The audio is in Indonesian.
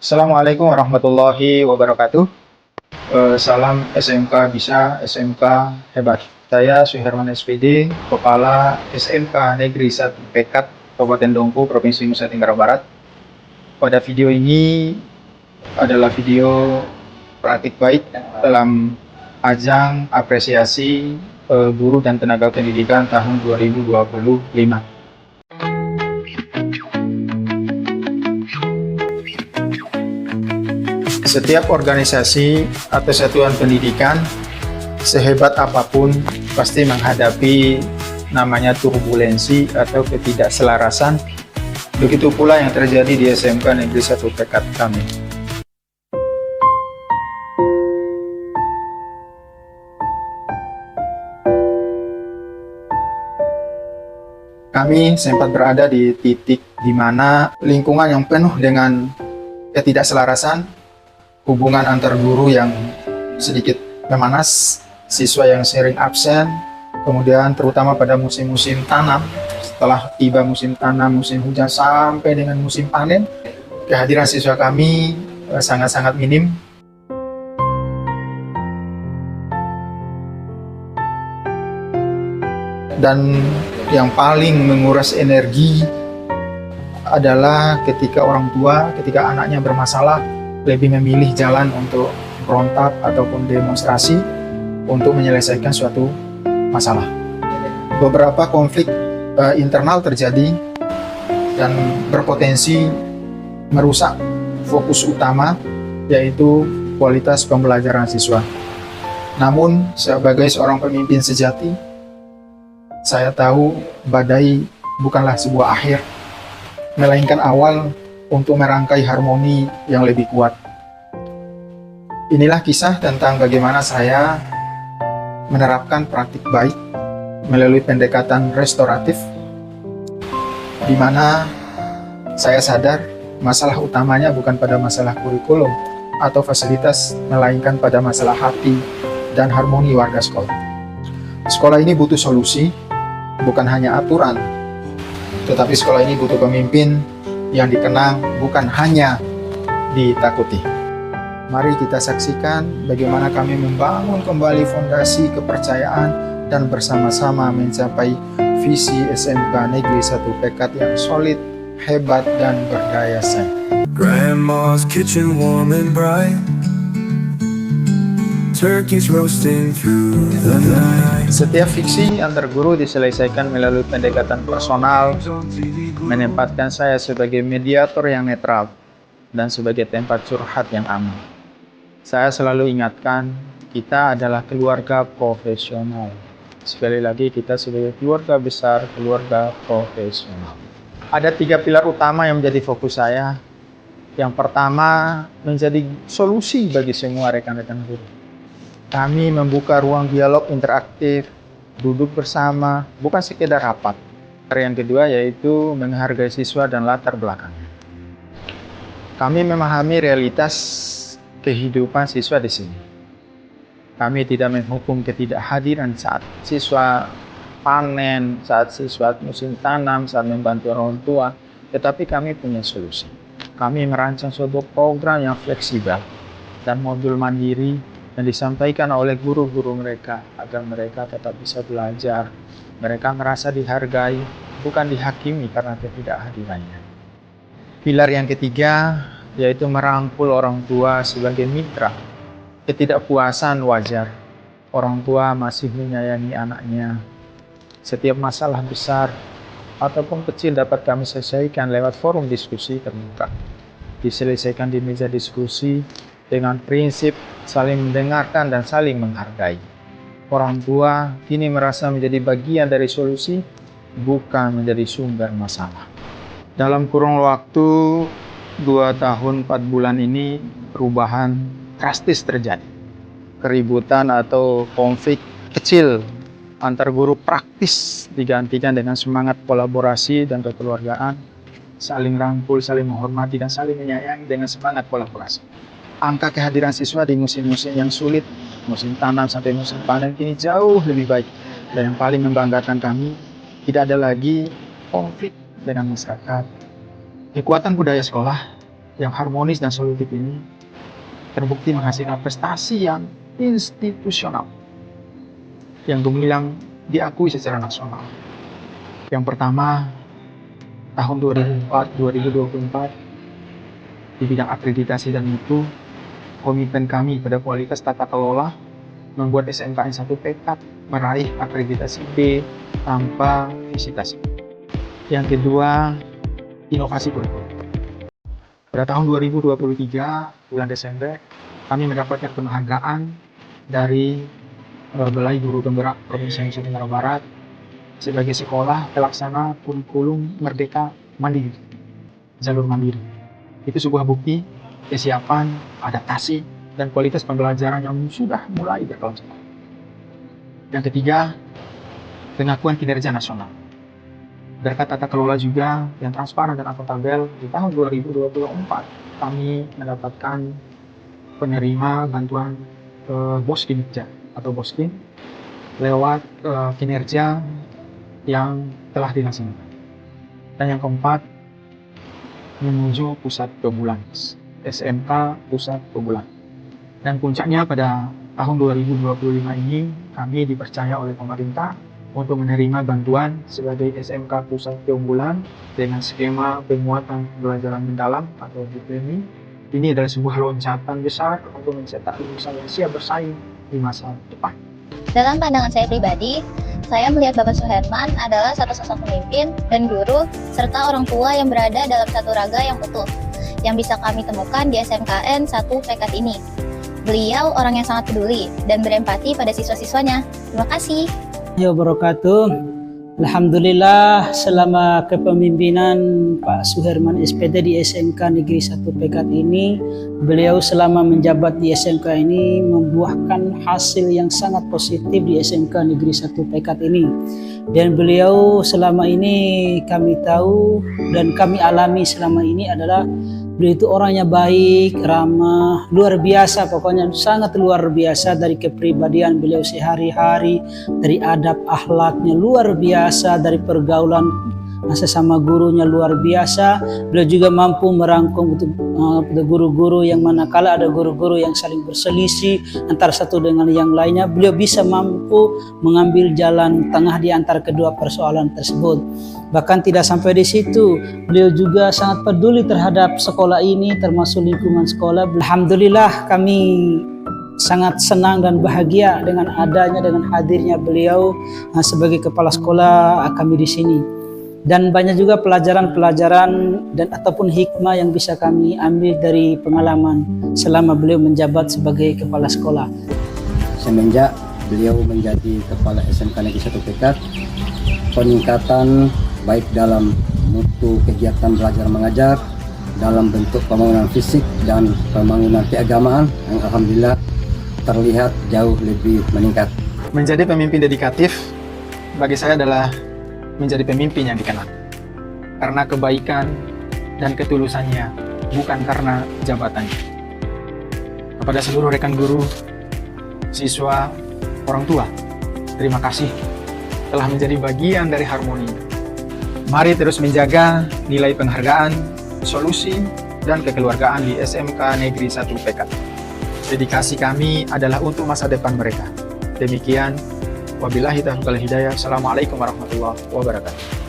Assalamualaikum warahmatullahi wabarakatuh. Salam SMK bisa, SMK hebat. Saya Suherman SPD, Kepala SMK Negeri 1 Pekat, Kabupaten Dompu, Provinsi Nusa Tenggara Barat. Pada video ini adalah video praktik baik dalam ajang apresiasi guru dan tenaga pendidikan tahun 2025. Setiap organisasi atau satuan pendidikan, sehebat apapun, pasti menghadapi namanya turbulensi atau ketidakselarasan. Begitu pula yang terjadi di SMK Negeri 1 Pekat kami. Kami sempat berada di titik di mana lingkungan yang penuh dengan ketidakselarasan, hubungan antar guru yang sedikit memanas, siswa yang sering absen, kemudian terutama pada musim-musim tanam, setelah tiba musim tanam, musim hujan sampai dengan musim panen, kehadiran siswa kami sangat-sangat minim. Dan yang paling menguras energi adalah ketika orang tua, ketika anaknya bermasalah, lebih memilih jalan untuk berontak ataupun demonstrasi untuk menyelesaikan suatu masalah. Beberapa konflik internal terjadi dan berpotensi merusak fokus utama, yaitu kualitas pembelajaran siswa. Namun, sebagai seorang pemimpin sejati, saya tahu badai bukanlah sebuah akhir, melainkan awal untuk merangkai harmoni yang lebih kuat. Inilah kisah tentang bagaimana saya menerapkan praktik baik melalui pendekatan restoratif, di mana saya sadar masalah utamanya bukan pada masalah kurikulum atau fasilitas, melainkan pada masalah hati dan harmoni warga sekolah. Sekolah ini butuh solusi, bukan hanya aturan, tetapi sekolah ini butuh pemimpin yang dikenang, bukan hanya ditakuti. Mari kita saksikan bagaimana kami membangun kembali fondasi kepercayaan dan bersama-sama mencapai visi SMK Negeri 1 Pekat yang solid, hebat, dan berdaya saing. Grandma's kitchen warm and bright, turkeys roasting through the night. Setiap fiksi antar guru diselesaikan melalui pendekatan personal, menempatkan saya sebagai mediator yang netral dan sebagai tempat curhat yang aman. Saya selalu ingatkan, kita adalah keluarga profesional. Sekali lagi, kita sebagai keluarga besar, keluarga profesional. Ada 3 pilar utama yang menjadi fokus saya. Yang pertama, menjadi solusi bagi semua rekan-rekan guru. Kami membuka ruang dialog interaktif, duduk bersama, bukan sekedar rapat. Yang kedua yaitu menghargai siswa dan latar belakangnya. Kami memahami realitas kehidupan siswa di sini. Kami tidak menghukum ketidakhadiran saat siswa panen, saat siswa musim tanam, saat membantu orang tua, tetapi kami punya solusi. Kami merancang suatu program yang fleksibel dan modul mandiri yang disampaikan oleh guru-guru mereka agar mereka tetap bisa belajar. Mereka merasa dihargai, bukan dihakimi karena ketidakhadirannya. Pilar yang ketiga yaitu merangkul orang tua sebagai mitra. Ketidakpuasan wajar. Orang tua masih menyayangi anaknya. Setiap masalah besar ataupun kecil dapat kami selesaikan lewat forum diskusi terbuka. Diselesaikan di meja diskusi dengan prinsip saling mendengarkan dan saling menghargai. Orang tua kini merasa menjadi bagian dari solusi, bukan menjadi sumber masalah. Dalam kurun waktu 2 tahun 4 bulan ini, perubahan drastis terjadi. Keributan atau konflik kecil antar guru praktis digantikan dengan semangat kolaborasi dan kekeluargaan, saling rangkul, saling menghormati, dan saling menyayangi dengan semangat kolaborasi. Angka kehadiran siswa di musim-musim yang sulit, musim tanam sampai musim panen, kini jauh lebih baik. Dan yang paling membanggakan kami, tidak ada lagi konflik dengan masyarakat. Kekuatan budaya sekolah, yang harmonis dan solutif ini terbukti menghasilkan prestasi yang institusional yang gemilang diakui secara nasional. Yang pertama, tahun 2024 di bidang akreditasi dan mutu, komitmen kami pada kualitas tata kelola membuat SMKN 1 Pekat meraih akreditasi B tanpa visitasi. Yang kedua, inovasi kurikulum. Pada tahun 2023, bulan Desember, kami mendapatkan penghargaan dari Balai Guru Penggerak Provinsi Nusa Tenggara Barat sebagai sekolah pelaksana kurikulum Merdeka Mandiri, jalur mandiri. Itu sebuah bukti kesiapan, adaptasi, dan kualitas pembelajaran yang sudah mulai berkelanjutan. Yang ketiga, pengakuan kinerja nasional. Berkat tata kelola juga yang transparan dan akuntabel, di tahun 2024 kami mendapatkan penerima bantuan BOS kinerja atau BOSKIN lewat kinerja yang telah dilaksanakan. Dan yang keempat, menuju pusat keunggulan, SMK Pusat Keunggulan. Dan puncaknya pada tahun 2025 ini kami dipercaya oleh pemerintah untuk menerima bantuan sebagai SMK Pusat Keunggulan dengan skema penguatan pembelajaran mendalam atau BPMI. Ini adalah sebuah loncatan besar untuk mencetak lulusan yang siap bersaing di masa depan. Dalam pandangan saya pribadi, saya melihat Bapak Suherman adalah satu sosok pemimpin dan guru serta orang tua yang berada dalam satu raga yang utuh yang bisa kami temukan di SMKN 1 Pekat ini. Beliau orang yang sangat peduli dan berempati pada siswa-siswanya. Terima kasih. Wabarakatuh. Alhamdulillah, selama kepemimpinan Pak Suherman SPD di SMK Negeri 1 Pekat ini, beliau selama menjabat di SMK ini membuahkan hasil yang sangat positif di SMK Negeri 1 Pekat ini. Dan beliau selama ini kami tahu dan kami alami selama ini adalah beliau itu orangnya baik, ramah, luar biasa, pokoknya sangat luar biasa dari kepribadian beliau sehari-hari, dari adab akhlaknya luar biasa, dari pergaulan sesama gurunya luar biasa. Beliau juga mampu merangkum untuk guru-guru yang manakala ada guru-guru yang saling berselisih antara satu dengan yang lainnya, beliau bisa mampu mengambil jalan tengah di antara kedua persoalan tersebut. Bahkan tidak sampai di situ, beliau juga sangat peduli terhadap sekolah ini, termasuk lingkungan sekolah. Alhamdulillah kami sangat senang dan bahagia dengan hadirnya beliau sebagai kepala sekolah kami di sini. Dan banyak juga pelajaran-pelajaran dan ataupun hikmah yang bisa kami ambil dari pengalaman selama beliau menjabat sebagai kepala sekolah. Semenjak beliau menjadi kepala SMK Negeri 1 Pekat, peningkatan baik dalam mutu kegiatan belajar mengajar, dalam bentuk pembangunan fisik dan pembangunan keagamaan yang alhamdulillah terlihat jauh lebih meningkat. Menjadi pemimpin dedikatif bagi saya adalah menjadi pemimpin yang dikenal karena kebaikan dan ketulusannya, bukan karena jabatannya. Kepada seluruh rekan guru, siswa, orang tua, terima kasih telah menjadi bagian dari harmoni. Mari terus menjaga nilai penghargaan, solusi, dan kekeluargaan di SMK Negeri 1 Pekat. Dedikasi kami adalah untuk masa depan mereka. Demikian, wabillahi taufiq wal hidayah. Assalamualaikum warahmatullahi wabarakatuh.